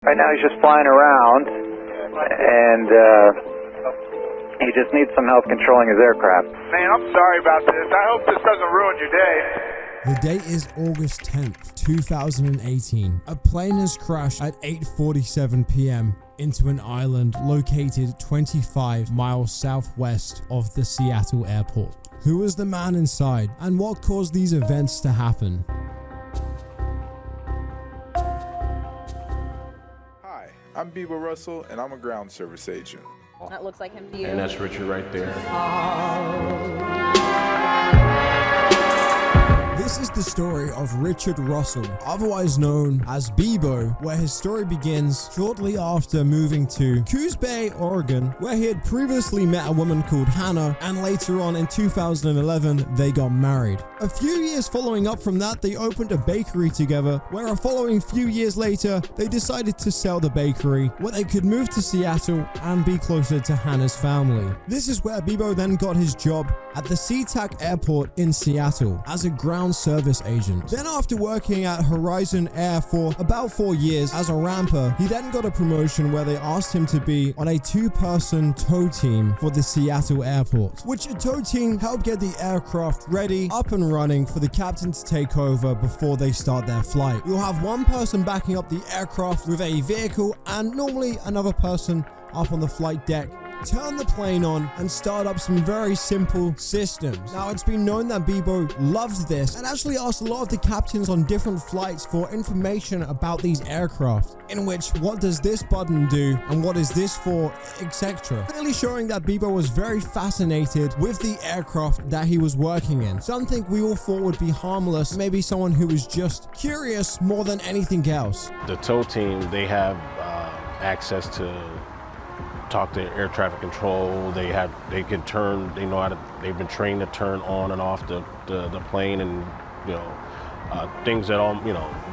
Right now he's just flying around, and he just needs some help controlling his aircraft. Man, I'm sorry about this. I hope this doesn't ruin your day. The date is August 10th, 2018. A plane has crashed at 8:47 p.m. into an island located 25 miles southwest of the Seattle airport. Who was the man inside, and what caused these events to happen? Hi, I'm Bieber Russell, and I'm a ground service agent. That looks like him to you. And that's Richard right there. This is the story of Richard Russell, otherwise known as Bebo, where his story begins shortly after moving to Coos Bay, Oregon, where he had previously met a woman called Hannah, and later on in 2011, they got married. A few years following up from that, they opened a bakery together, where a following few years later, they decided to sell the bakery, where they could move to Seattle and be closer to Hannah's family. This is where Bebo then got his job at the SeaTac Airport in Seattle as a ground service agent. Then after working at Horizon Air for about 4 years as a ramper, he then got a promotion where they asked him to be on a 2-person tow team for the Seattle airport, which a tow team helped get the aircraft ready, up and running for the captain to take over before they start their flight. You'll have one person backing up the aircraft with a vehicle and normally another person up on the flight deck, turn the plane on and start up some very simple systems. Now, it's been known that Bebo loved this and actually asked a lot of the captains on different flights for information about these aircraft, in which what does this button do and what is this for, etc. Really showing that Bebo was very fascinated with the aircraft that he was working in. Something we all thought would be harmless, maybe someone who was just curious more than anything else. The tow team, they have access to talk to air traffic control. They can turn, they know how to, they've been trained to turn on and off the plane, and things that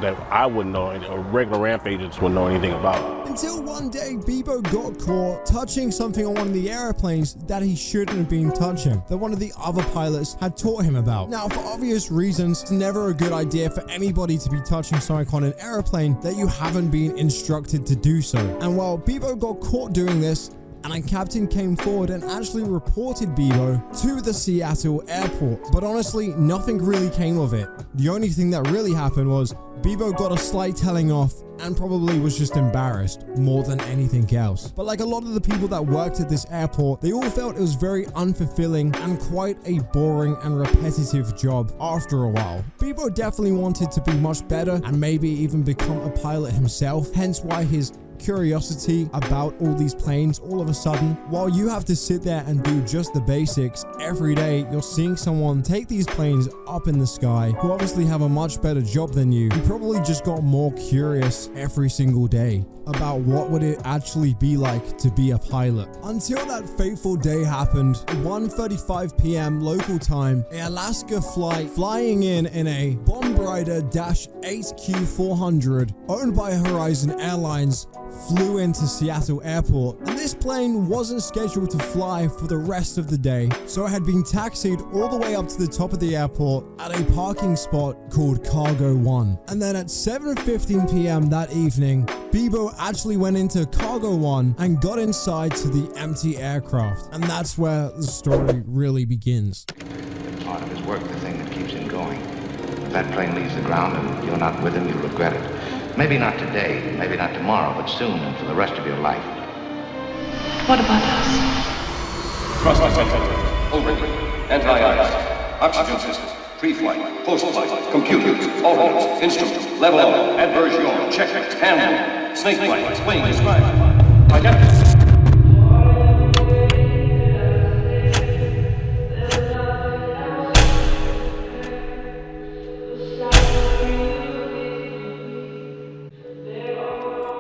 that I wouldn't know, or regular ramp agents wouldn't know anything about. Until one day Bebo got caught touching something on one of the airplanes that he shouldn't have been touching, that one of the other pilots had taught him about. Now, for obvious reasons, it's never a good idea for anybody to be touching something on an airplane that you haven't been instructed to do so. And while Bebo got caught doing this, and a captain came forward and actually reported Bebo to the Seattle airport. But honestly, nothing really came of it. The only thing that really happened was Bebo got a slight telling off and probably was just embarrassed more than anything else. But like a lot of the people that worked at this airport, they all felt it was very unfulfilling and quite a boring and repetitive job after a while. Bebo definitely wanted to be much better and maybe even become a pilot himself, hence why his curiosity about all these planes all of a sudden. While you have to sit there and do just the basics every day, you're seeing someone take these planes up in the sky who obviously have a much better job than you. You probably just got more curious every single day about what would it actually be like to be a pilot. Until that fateful day happened, 1:35 p.m. local time, an Alaska flight flying in a Bombrider -8Q400 owned by Horizon Airlines flew into Seattle Airport, and this plane wasn't scheduled to fly for the rest of the day, so it had been taxied all the way up to the top of the airport at a parking spot called Cargo 1. And then at 7:15 p.m. that evening, Bebo actually went into Cargo 1 and got inside to the empty aircraft, and that's where the story really begins. Part of his work, the thing that keeps him going. If that plane leaves the ground and you're not with him, you'll regret it. Maybe not today, maybe not tomorrow, but soon and for the rest of your life. What about us? Thrust detected. Over. Anti-ice. Oxygen system. Pre-flight. Post-flight. Computers. Ordnance. Instruments. Level up. Adverse yaw. Check. Handle. Snake flight. Explain. Describe. Identify.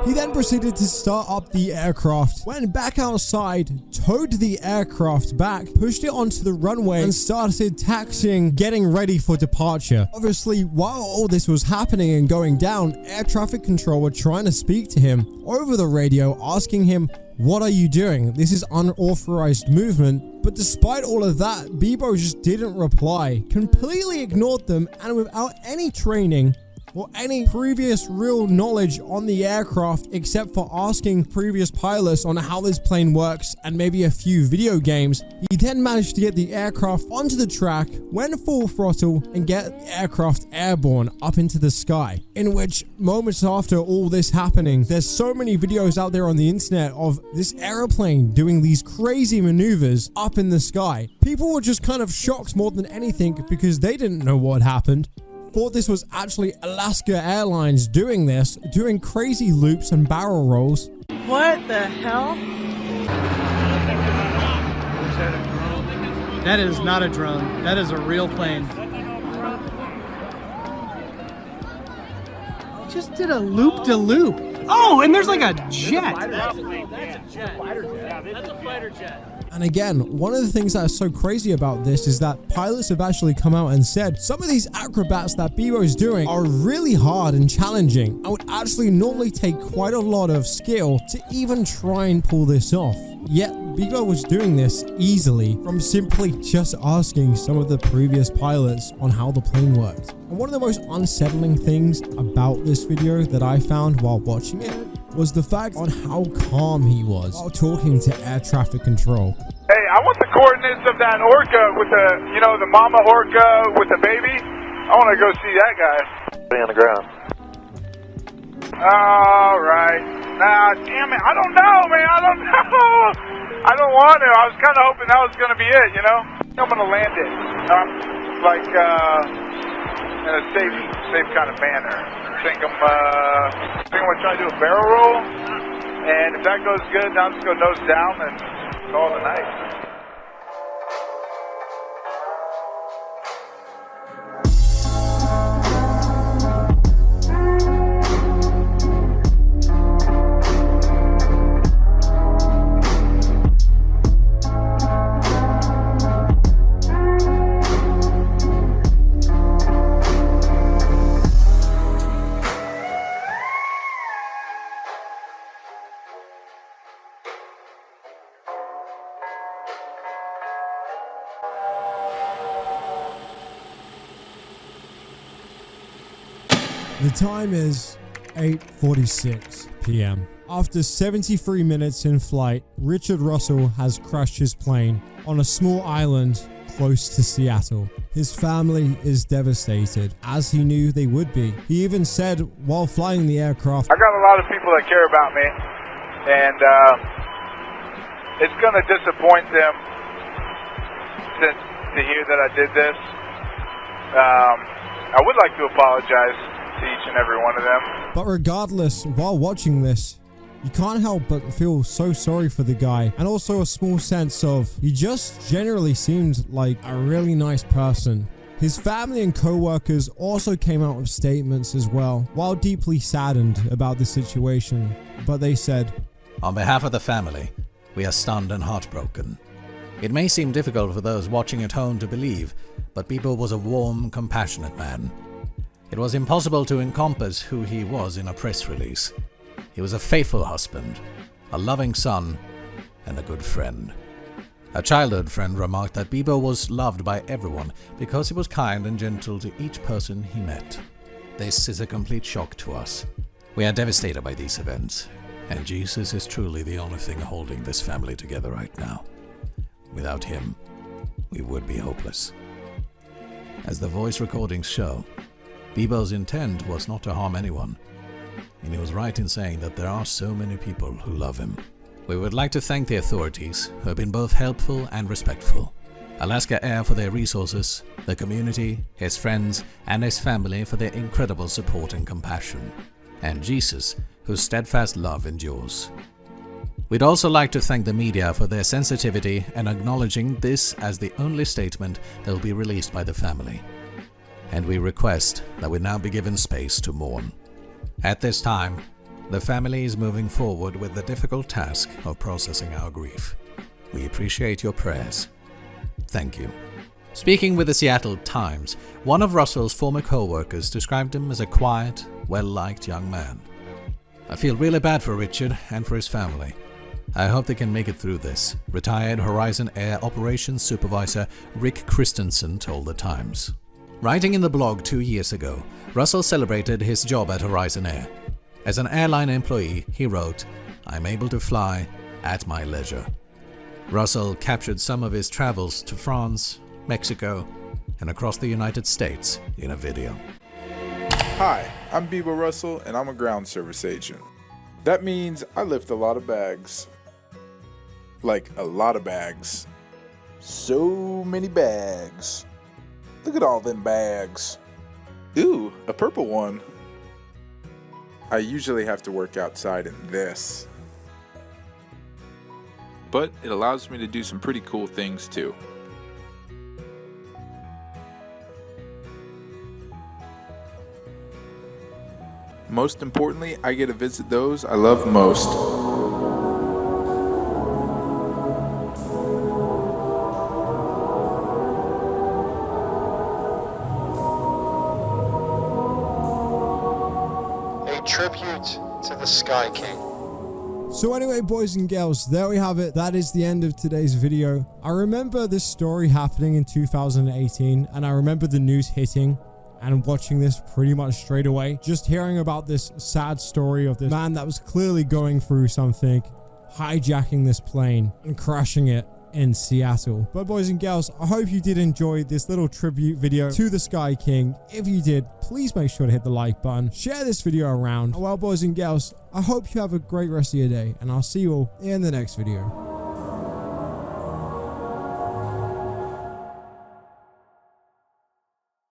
He then proceeded to start up the aircraft, went back outside, towed the aircraft back, pushed it onto the runway, and started taxiing, getting ready for departure. Obviously, while all this was happening and going down, air traffic control were trying to speak to him over the radio, asking him, "What are you doing? This is unauthorized movement." But despite all of that, Bebo just didn't reply, completely ignored them, and without any training, or any previous real knowledge on the aircraft except for asking previous pilots on how this plane works and maybe a few video games. He then managed to get the aircraft onto the track, went full throttle, and get the aircraft airborne up into the sky. In which, moments after all this happening, there's so many videos out there on the internet of this aeroplane doing these crazy maneuvers up in the sky. People were just kind of shocked more than anything because they didn't know what happened. Thought this was actually Alaska Airlines doing this, doing crazy loops and barrel rolls. What the hell? That is not a drone. That is a real plane. Just did a loop-de-loop. Oh, and there's like a jet. That's a jet. That's a fighter jet. And again, one of the things that is so crazy about this is that pilots have actually come out and said some of these acrobats that Bebo's doing are really hard and challenging and would actually normally take quite a lot of skill to even try and pull this off. Yet Bebo was doing this easily from simply just asking some of the previous pilots on how the plane worked. And one of the most unsettling things about this video that I found while watching it was the fact on how calm he was while talking to air traffic control. Hey, I want the coordinates of that orca with the, the mama orca with the baby. I want to go see that guy. On the ground. All right. Nah, damn it. I don't know, man. I don't know. I don't want to. I was kind of hoping that was going to be it, I'm going to land it. In a safe kind of manner. I think I'm going to try to do a barrel roll. And if that goes good, then I'm just going to nose down and call it a night. The time is 8:46 p.m. After 73 minutes in flight, Richard Russell has crashed his plane on a small island close to Seattle. His family is devastated, as he knew they would be. He even said while flying the aircraft, I got a lot of people that care about me, and it's going to disappoint them to hear that I did this. I would like to apologize to each and every one of them. But regardless, while watching this, you can't help but feel so sorry for the guy, and also a small sense of he just generally seemed like a really nice person. His family and co-workers also came out with statements as well, while deeply saddened about the situation. But they said, "On behalf of the family, we are stunned and heartbroken. It may seem difficult for those watching at home to believe, but Bebo was a warm, compassionate man. It was impossible to encompass who he was in a press release. He was a faithful husband, a loving son, and a good friend." A childhood friend remarked that Bebo was loved by everyone because he was kind and gentle to each person he met. This is a complete shock to us. We are devastated by these events, and Jesus is truly the only thing holding this family together right now. Without him, we would be hopeless. As the voice recordings show, Bebo's intent was not to harm anyone, and he was right in saying that there are so many people who love him. We would like to thank the authorities, who have been both helpful and respectful, Alaska Air for their resources, the community, his friends, and his family for their incredible support and compassion, and Jesus, whose steadfast love endures. We'd also like to thank the media for their sensitivity and acknowledging this as the only statement that will be released by the family. And we request that we now be given space to mourn. At this time, the family is moving forward with the difficult task of processing our grief. We appreciate your prayers. Thank you. Speaking with the Seattle Times, one of Russell's former co-workers described him as a quiet, well-liked young man. "I feel really bad for Richard and for his family. I hope they can make it through this," retired Horizon Air Operations Supervisor Rick Christensen told the Times. Writing in the blog 2 years ago, Russell celebrated his job at Horizon Air. As an airline employee, he wrote, "I'm able to fly at my leisure." Russell captured some of his travels to France, Mexico, and across the United States in a video. Hi, I'm Bieber Russell, and I'm a ground service agent. That means I lift a lot of bags. Like a lot of bags. So many bags. Look at all them bags. Ooh, a purple one. I usually have to work outside in this. But it allows me to do some pretty cool things too. Most importantly, I get to visit those I love most. A tribute to the Sky King. So anyway, boys and girls, there we have it. That is the end of today's video. I remember this story happening in 2018, and I remember the news hitting and watching this pretty much straight away. Just hearing about this sad story of this man that was clearly going through something, hijacking this plane and crashing it in Seattle. But boys and girls, I hope you did enjoy this little tribute video to the Sky King. If you did, please make sure to hit the like button, share this video around. Well, boys and girls, I hope you have a great rest of your day, and I'll see you all in the next video.